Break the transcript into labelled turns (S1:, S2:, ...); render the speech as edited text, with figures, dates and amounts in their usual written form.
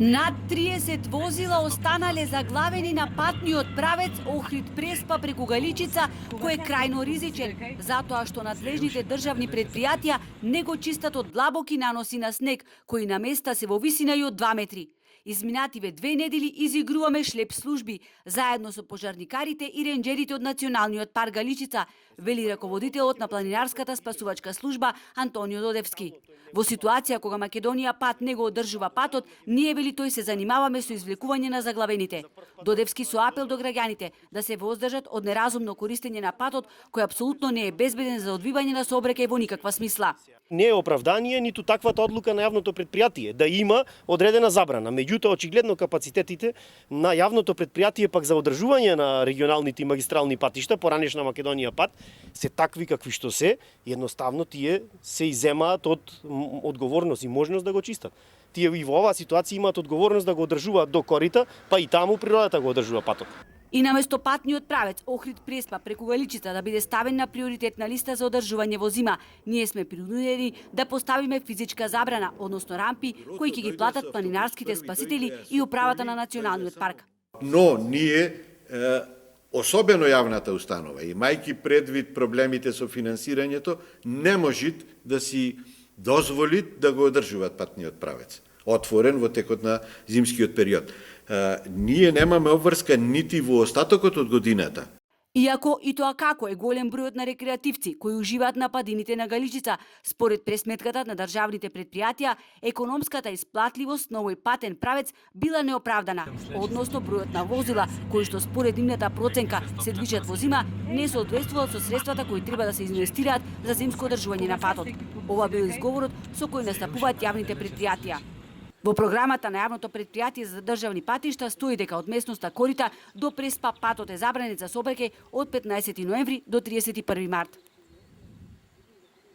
S1: Над 30 возила останале заглавени на патниот правец Охрид-Преспа преку Галичица, кој е крајно ризичен, затоа што надлежните државни предпријатија не го чистат од длабоки наноси на снег, кои на места се во висина и од 2 метри. Изминативе 2 недели изигруваме шлеп служби, заедно со пожарникарите и ренџерите од Националниот парк Галичица, вели раководителот на планинарската спасувачка служба Антонио Додевски. Во ситуација кога Македонија пат не го одржува патот, ние, вели тој, се занимаваме со извлекување на заглавените. Додевски со апел до граѓаните да се воздржат од неразумно користење на патот, кој апсолутно не е безбеден за одвивање на сообраќај во никаква смисла.
S2: Не е оправдание ниту таквата одлука на јавното предпријатие да има одредена забрана. Меѓутоа, очигледно капацитетите на јавното предпријатие пак за одржување на регионалните и магистрални патишта, поранешна Македонија пат, се такви какви што се, едноставно тие се иземаат од одговорност и можност да го чистат. Тие и во оваа ситуација имаат одговорност да го одржуваат до корита, па и таму природата го одржува патот.
S1: И наместо патниот правец Охрид-Преспа преку Галичица да биде ставен на приоритетна листа за одржување во зима, ние сме принудени да поставиме физичка забрана, односно рампи, кои ќе ги платат планинарските спасители и управата на Националниот парк.
S3: Но ние, особено јавната установа, имајќи предвид проблемите со финансирањето, не може да си дозволи да го одржуваат патниот правец, отворен во текот на зимскиот период. Ние немаме обврска нити во остатокот од годината.
S1: Иако и тоа како е голем бројот на рекреативци кои уживаат на падините на Галичица, според пресметката на државните предпријатија, економската исплатливост на овој патен правец била неоправдана, односно бројот на возила кои што според нивната проценка се движат во зима не соодветствуваат со средствата кои треба да се инвестираат за зимско одржување на патот. Ова бил изговорот со кој настапуваат јавните предпријатија. Во програмата на јавното предпријатие за државни патишта стои дека од местноста Корита до Преспа патот е забранет за сообраќај од 15 ноември до 31 март.